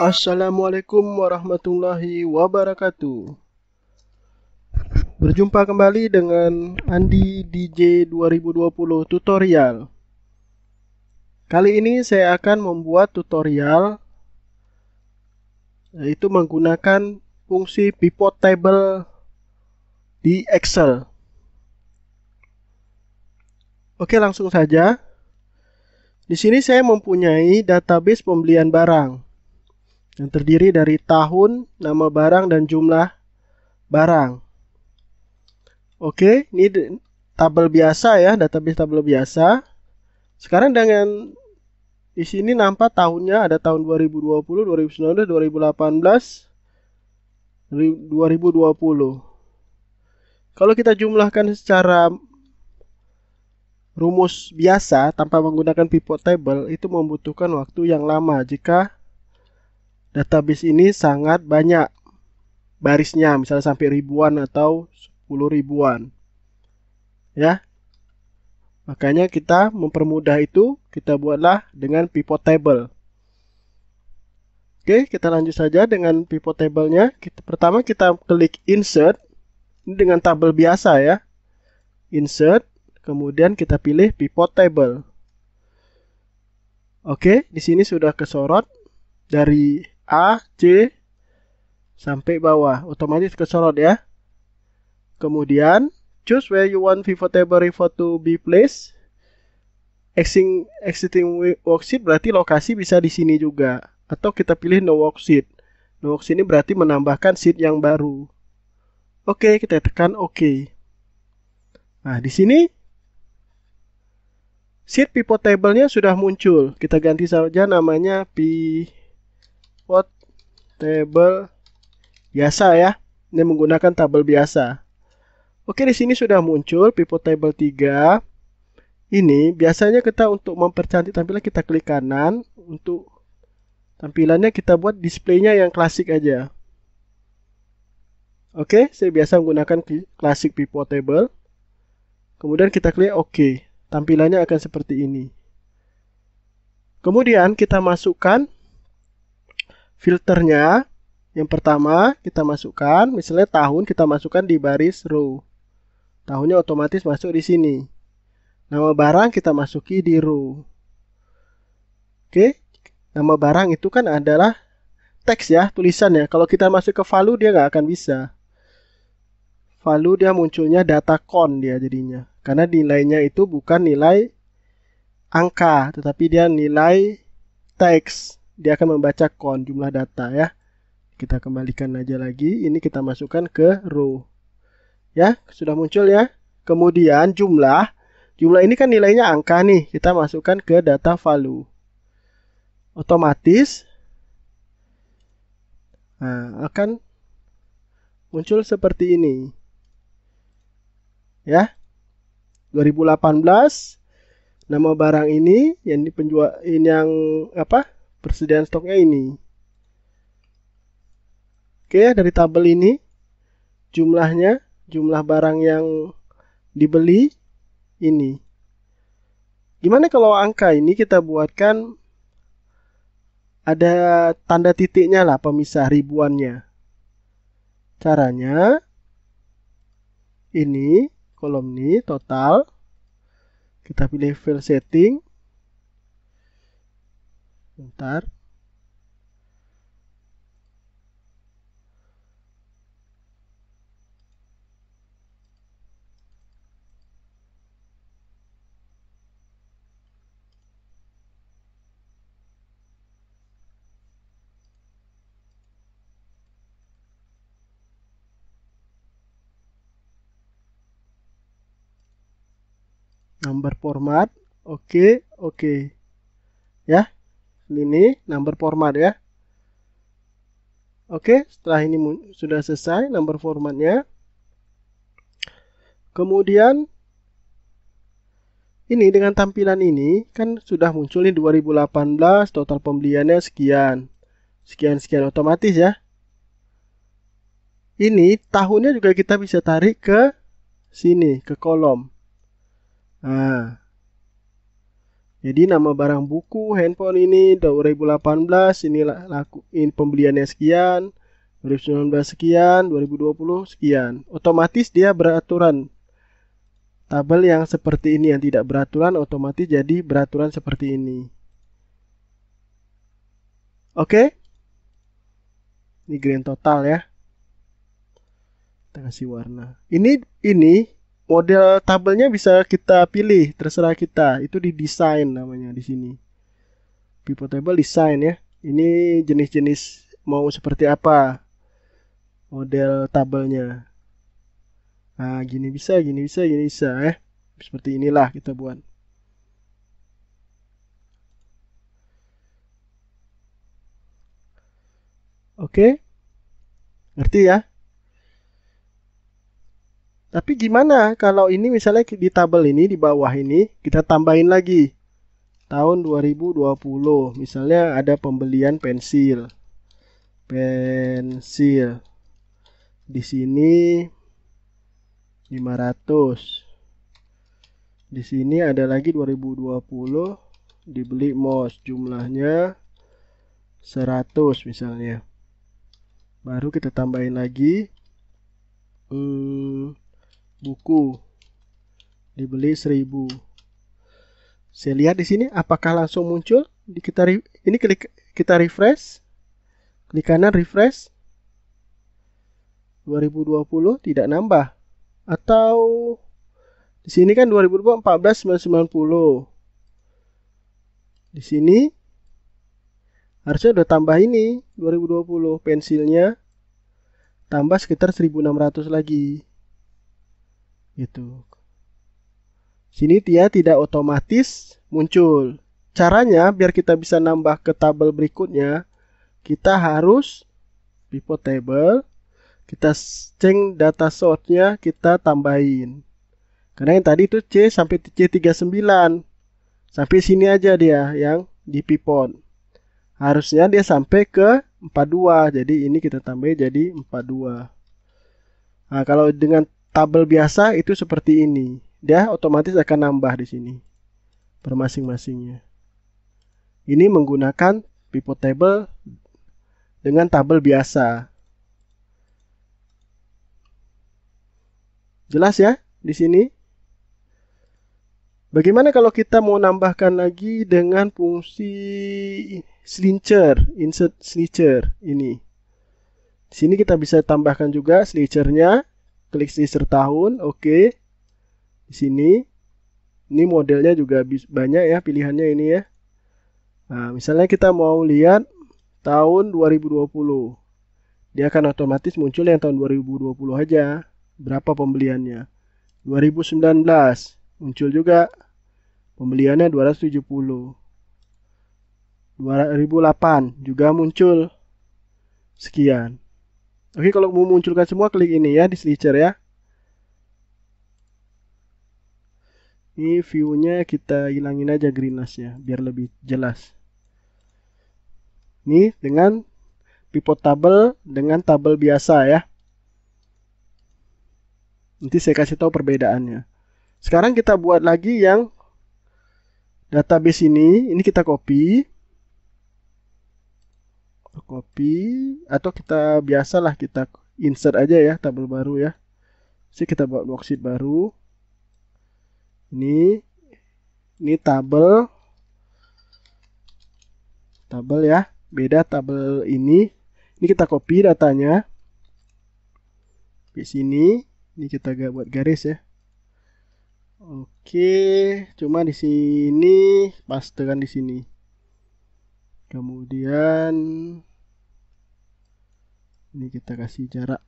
Assalamualaikum warahmatullahi wabarakatuh. Berjumpa kembali dengan Andi DJ 2020 tutorial. Kali ini saya akan membuat tutorial yaitu menggunakan fungsi pivot table di Excel. Oke, langsung saja. Di sini saya mempunyai database pembelian barang yang terdiri dari tahun, nama barang, dan jumlah barang. Oke, ini tabel biasa ya, database tabel biasa. Sekarang dengan di sini nampak tahunnya ada tahun 2020, 2019, 2018, 2020. Kalau kita jumlahkan secara rumus biasa tanpa menggunakan pivot table, itu membutuhkan waktu yang lama jika database ini sangat banyak barisnya, misalnya sampai ribuan atau 10 ribuan. Ya. Makanya kita mempermudah itu, kita buatlah dengan pivot table. Oke, kita lanjut saja dengan pivot table-nya. Pertama kita klik insert. Ini dengan tabel biasa ya. Insert, kemudian kita pilih pivot table. Oke, di sini sudah kesorot dari A, C, sampai bawah. Otomatis kesorot ya. Kemudian, choose where you want pivot table report to be placed. Existing worksheet berarti lokasi bisa di sini juga. Atau kita pilih no worksheet. No worksheet ini berarti menambahkan sheet yang baru. Oke, kita tekan OK. Nah, di sini sheet pivot table-nya sudah muncul. Kita ganti saja namanya pivot table biasa ya. Ini menggunakan tabel biasa. Oke, di sini sudah muncul pivot table 3. Ini biasanya kita untuk mempercantik tampilan kita klik kanan. Untuk tampilannya kita buat displaynya yang klasik aja. Oke, saya biasa menggunakan klasik pivot table. Kemudian kita klik OK. Tampilannya akan seperti ini. Kemudian kita masukkan filternya. Yang pertama kita masukkan, misalnya tahun kita masukkan di baris row. Tahunnya otomatis masuk di sini. Nama barang kita masuki di row. Oke, nama barang itu kan adalah teks ya, tulisan ya. Kalau kita masuk ke value dia nggak akan bisa. Value dia munculnya data count dia jadinya. Karena nilainya itu bukan nilai angka, tetapi dia nilai teks. Dia akan membaca count, jumlah data ya. Kita kembalikan aja lagi. Ini kita masukkan ke row. Ya, sudah muncul ya. Kemudian jumlah. Jumlah ini kan nilainya angka nih. Kita masukkan ke data value. Otomatis akan muncul seperti ini. Ya. 2018. Nama barang ini yang penjual ini yang persediaan stoknya ini. Oke, dari tabel ini jumlahnya, jumlah barang yang dibeli ini. Gimana kalau angka ini kita buatkan ada tanda titiknya lah, pemisah ribuannya. Caranya ini kolom ini total. Kita pilih file setting. Bentar. Number format, oke. Ya, ini number format ya. Oke, setelah ini sudah selesai number formatnya. Kemudian ini dengan tampilan ini kan sudah muncul nih 2018, total pembeliannya sekian. Sekian otomatis ya. ini tahunnya juga kita bisa tarik ke sini, ke kolom. Nah, jadi nama barang buku handphone ini 2018, ini laku, ini pembeliannya sekian, 2019 sekian, 2020 sekian. Otomatis dia beraturan. Tabel yang seperti ini yang tidak beraturan otomatis jadi beraturan seperti ini. Oke? Ini grand total ya. Kita kasih warna. Ini model tabelnya bisa kita pilih, terserah kita. Itu di desain namanya di sini. Pivot table design ya. Ini jenis-jenis mau seperti apa model tabelnya. Nah, gini bisa, gini bisa, gini bisa ya. Seperti inilah kita buat. Oke? Ngerti ya? Tapi gimana kalau ini misalnya di tabel ini di bawah ini kita tambahin lagi tahun 2020. Misalnya ada pembelian pensil. Pensil. Di sini 500. Di sini ada lagi 2020 dibeli mouse jumlahnya 100 misalnya. Baru kita tambahin lagi buku dibeli 1000. Saya lihat di sini apakah langsung muncul? Ini kita refresh. Klik kanan refresh. 2020 tidak nambah. Atau di sini kan 2020 14.990. Di sini harusnya udah tambah ini 2020 pensilnya tambah sekitar 1.600 lagi. Gitu. Sini dia tidak otomatis muncul. Caranya biar kita bisa nambah ke tabel berikutnya, kita harus pivot table, kita cek data source-nya, kita tambahin. Karena yang tadi itu C sampai C39. Sampai sini aja dia yang di pivot. Harusnya dia sampai ke 42. Jadi ini kita tambahin jadi 42. Nah, kalau dengan tabel biasa itu seperti ini. Dia otomatis akan nambah di sini per masing-masingnya. Ini menggunakan pivot table dengan tabel biasa. Jelas ya di sini? Bagaimana kalau kita mau nambahkan lagi dengan fungsi slicer, insert slicer ini. Di sini kita bisa tambahkan juga slicernya. Klik slicer tahun, oke. Di sini, ini modelnya juga banyak ya pilihannya ini ya. Nah, misalnya kita mau lihat tahun 2020. Dia akan otomatis muncul yang tahun 2020 aja. Berapa pembeliannya? 2019 muncul juga pembeliannya 270. 2008 juga muncul sekian. Oke, kalau mau munculkan semua klik ini ya di slicer ya. Ini view-nya kita hilangin aja greenness-nya biar lebih jelas. Ini dengan pivot table dengan tabel biasa ya. Nanti saya kasih tahu perbedaannya. Sekarang kita buat lagi yang database ini kita copy. Atau kita biasalah kita insert aja ya tabel baru ya. Jadi kita buat worksheet baru. Ini tabel ya, beda tabel ini. Ini kita copy datanya. Di sini, ini kita buat garis ya. Oke, cuma di sini pastekan di sini. Kemudian ini kita kasih jarak.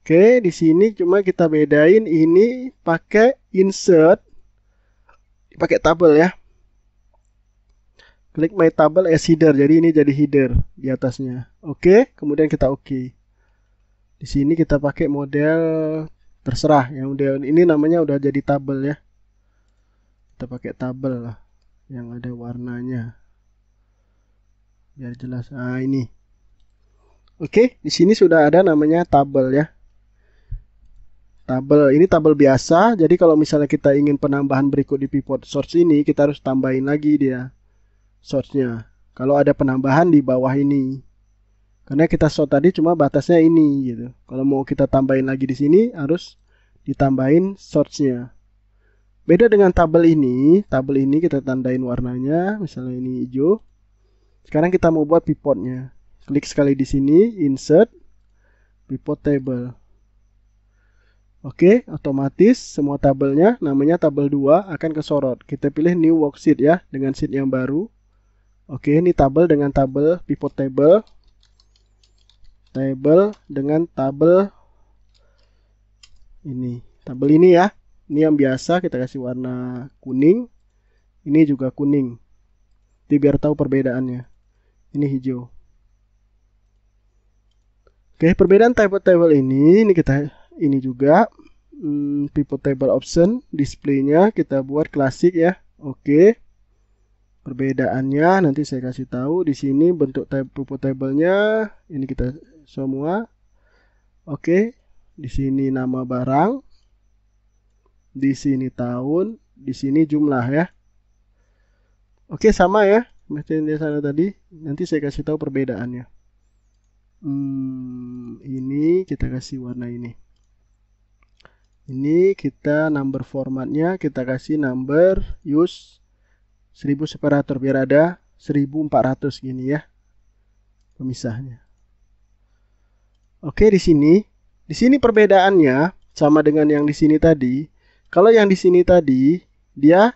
Oke, di sini cuma kita bedain ini pakai insert, pakai tabel ya. Klik my table as header, jadi ini jadi header di atasnya. Oke, kemudian kita oke. Di sini kita pakai model terserah, yang ini namanya udah jadi tabel ya. Kita pakai tabel lah, yang ada warnanya. biar jelas. Nah, ini. Oke, di sini sudah ada namanya tabel ya. Tabel ini tabel biasa. Jadi kalau misalnya kita ingin penambahan berikut di pivot source ini, kita harus tambahin lagi dia source-nya. Kalau ada penambahan di bawah ini. Karena kita sort tadi cuma batasnya ini gitu. Kalau mau kita tambahin lagi di sini harus ditambahin source-nya. Beda dengan tabel ini kita tandain warnanya, misalnya ini hijau. Sekarang kita mau buat pivotnya. Klik sekali di sini, insert pivot table. Oke, otomatis semua tabelnya namanya tabel 2 akan kesorot. Kita pilih new worksheet ya, dengan sheet yang baru. Oke, ini tabel dengan tabel pivot table. Tabel dengan tabel ini. Tabel ini ya. Ini yang biasa kita kasih warna kuning. Ini juga kuning. Jadi biar tahu perbedaannya. Ini hijau. Oke, perbedaan pivot table ini kita ini juga pivot table option displaynya kita buat klasik ya. Oke. Perbedaannya nanti saya kasih tahu di sini bentuk pivot table-nya ini kita semua. Oke. Di sini nama barang. Di sini tahun, di sini jumlah ya. Oke, sama ya. Macam di sana tadi. Nanti saya kasih tahu perbedaannya. Ini kita kasih warna ini. Ini kita number formatnya kita kasih number use 1000 separator biar ada 1400 gini ya pemisahnya. Oke, di sini perbedaannya sama dengan yang di sini tadi. Kalau yang di sini tadi dia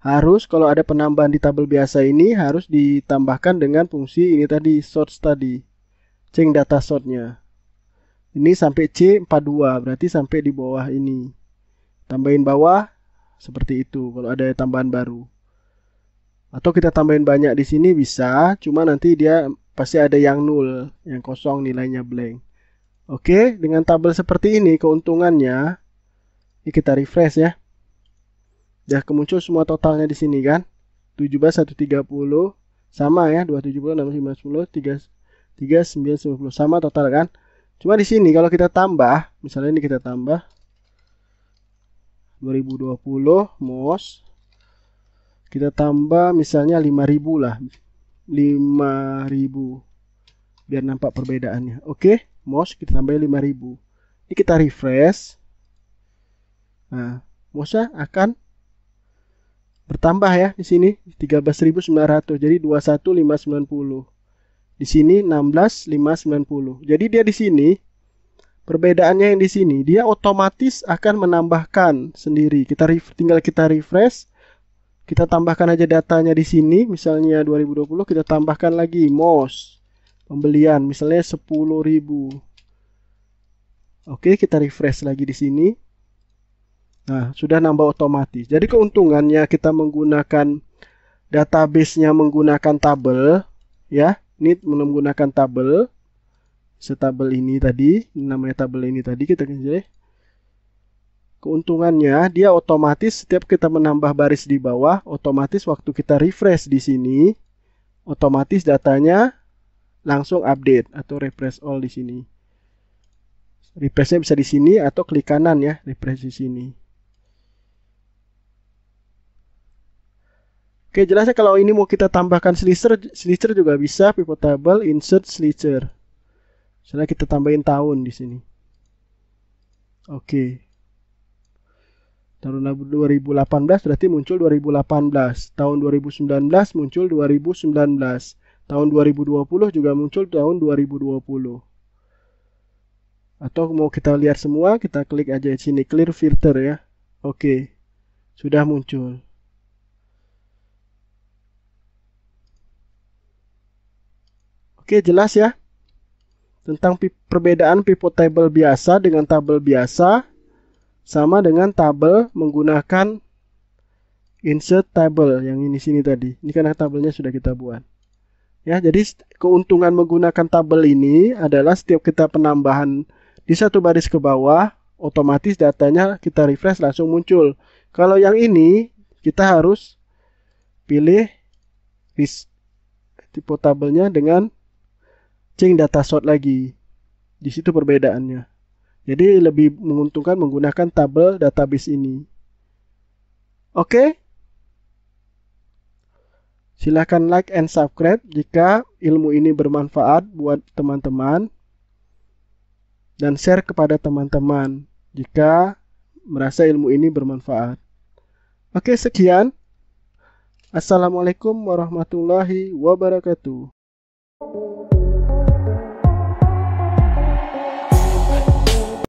harus kalau ada penambahan di tabel biasa ini harus ditambahkan dengan fungsi ini tadi source tadi. Change data sort-nya. Ini sampai C42 berarti sampai di bawah ini. Tambahin bawah seperti itu kalau ada tambahan baru. Atau kita tambahin banyak di sini bisa, cuma nanti dia pasti ada yang nol, yang kosong nilainya blank. Oke, dengan tabel seperti ini keuntungannya ini kita refresh ya. Udah kemuncul semua totalnya di sini kan. 17 130 sama ya 270 6 5 10 3 9 10 sama total kan. Cuma di sini kalau kita tambah, misalnya ini kita tambah 2020 MOS kita tambah misalnya 5000 lah. 5000 biar nampak perbedaannya. Oke, MOS kita tambah 5000. Ini kita refresh. Nah, MOS-nya akan bertambah ya di sini 13.900 jadi 21590. Di sini 16.590. Jadi dia di sini perbedaannya yang di sini dia otomatis akan menambahkan sendiri. Tinggal kita refresh. Kita tambahkan aja datanya di sini, misalnya 2020 kita tambahkan lagi MOS pembelian misalnya 10.000. Oke, kita refresh lagi di sini. Nah, sudah nambah otomatis. Jadi keuntungannya kita menggunakan database-nya menggunakan tabel ya. Ini menggunakan tabel. Setabel ini tadi, namanya tabel ini tadi kita kasih. Keuntungannya dia otomatis setiap kita menambah baris di bawah, otomatis waktu kita refresh di sini, otomatis datanya langsung update atau refresh all di sini. Refreshnya bisa di sini atau klik kanan ya, refresh di sini. Oke, jelasnya kalau ini mau kita tambahkan slicer juga bisa, pivot table, insert slicer. Misalnya kita tambahin tahun di sini. Oke. Tahun 2018 berarti muncul 2018. Tahun 2019 muncul 2019. Tahun 2020 juga muncul tahun 2020. Atau mau kita lihat semua, kita klik aja di sini clear filter ya. Oke. Sudah muncul. Oke, jelas ya tentang perbedaan pivot table biasa dengan tabel biasa sama dengan tabel menggunakan insert table yang ini sini tadi. Ini karena tabelnya sudah kita buat. Ya, jadi keuntungan menggunakan tabel ini adalah setiap kita penambahan di satu baris ke bawah, otomatis datanya kita refresh langsung muncul. Kalau yang ini kita harus pilih tipe tabelnya dengan Cing data sort lagi. Di situ perbedaannya. Jadi lebih menguntungkan menggunakan tabel database ini. Oke? Silahkan like and subscribe jika ilmu ini bermanfaat buat teman-teman. Dan share kepada teman-teman jika merasa ilmu ini bermanfaat. Oke, sekian. Assalamualaikum warahmatullahi wabarakatuh.